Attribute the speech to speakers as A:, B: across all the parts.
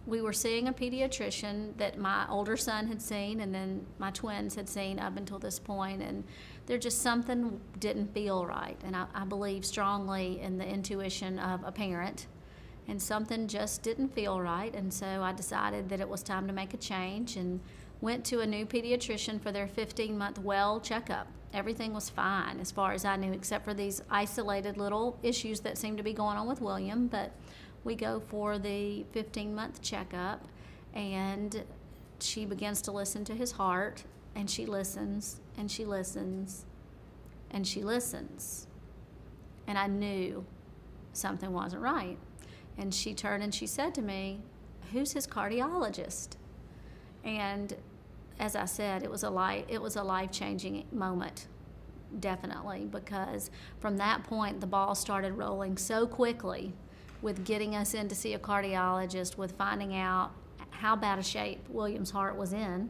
A: we were seeing a pediatrician that my older son had seen, and then my twins had seen up until this point, and there just something didn't feel right. And I believe strongly in the intuition of a parent, and something just didn't feel right. And so I decided that it was time to make a change and went to a new pediatrician for their 15-month well checkup. Everything was fine as far as I knew, except for these isolated little issues that seemed to be going on with William. But we go for the 15-month checkup, and she begins to listen to his heart, and she listens, and she listens, and she listens. And I knew something wasn't right. And she turned and she said to me, "Who's his cardiologist?" And as I said, it was a life-changing moment, definitely, because from that point the ball started rolling so quickly with getting us in to see a cardiologist, with finding out how bad a shape William's heart was in,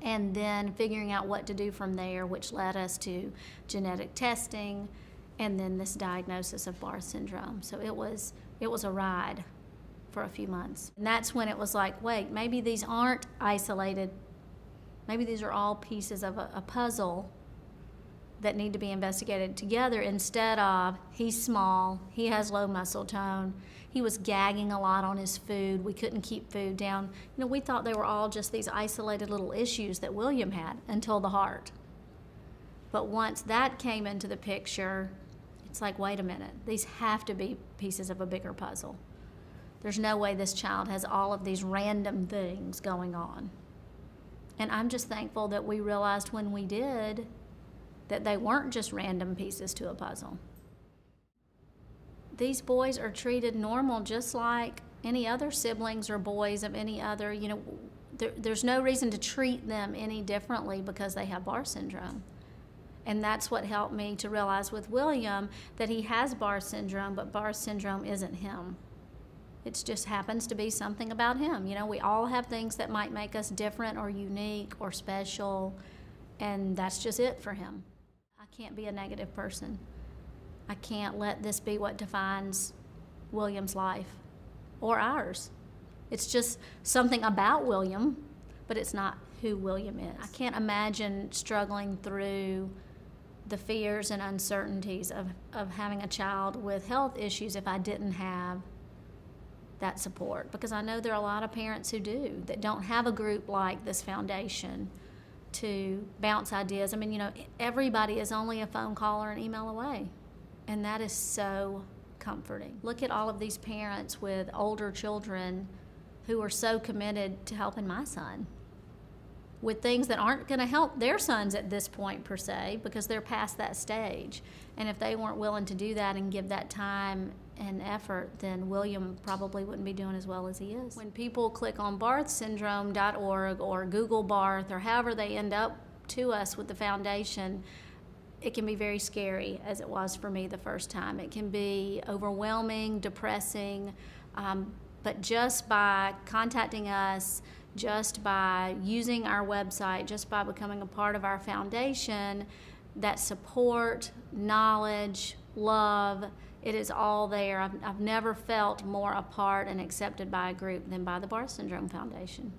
A: and then figuring out what to do from there, which led us to genetic testing and then this diagnosis of Barth syndrome. So it was a ride for a few months. And that's when it was like, wait, maybe these aren't isolated. Maybe these are all pieces of a puzzle that need to be investigated together, instead of he's small, he has low muscle tone, he was gagging a lot on his food, we couldn't keep food down. You know, we thought they were all just these isolated little issues that William had until the heart. But once that came into the picture, it's like, wait a minute, these have to be pieces of a bigger puzzle. There's no way this child has all of these random things going on. And I'm just thankful that we realized when we did that they weren't just random pieces to a puzzle. These boys are treated normal, just like any other siblings or boys of any other, there's no reason to treat them any differently because they have Barth syndrome. And that's what helped me to realize with William that he has Barth syndrome, but Barth syndrome isn't him. It just happens to be something about him. We all have things that might make us different or unique or special, and that's just it for him. I can't be a negative person. I can't let this be what defines William's life or ours. It's just something about William, but it's not who William is. I can't imagine struggling through the fears and uncertainties of having a child with health issues if I didn't have that support, because I know there are a lot of parents who do, that don't have a group like this foundation to bounce ideas. I mean, everybody is only a phone call or an email away, and that is so comforting. Look at all of these parents with older children who are so committed to helping my son with things that aren't going to help their sons at this point per se, because they're past that stage. And if they weren't willing to do that and give that time and effort, then William probably wouldn't be doing as well as he is. When people click on barthsyndrome.org or Google Barth or however they end up to us with the foundation, it can be very scary, as it was for me the first time. It can be overwhelming, depressing, but just by contacting us, just by using our website, just by becoming a part of our foundation, that support, knowledge, love, it is all there. I've never felt more a part and accepted by a group than by the Barth Syndrome Foundation.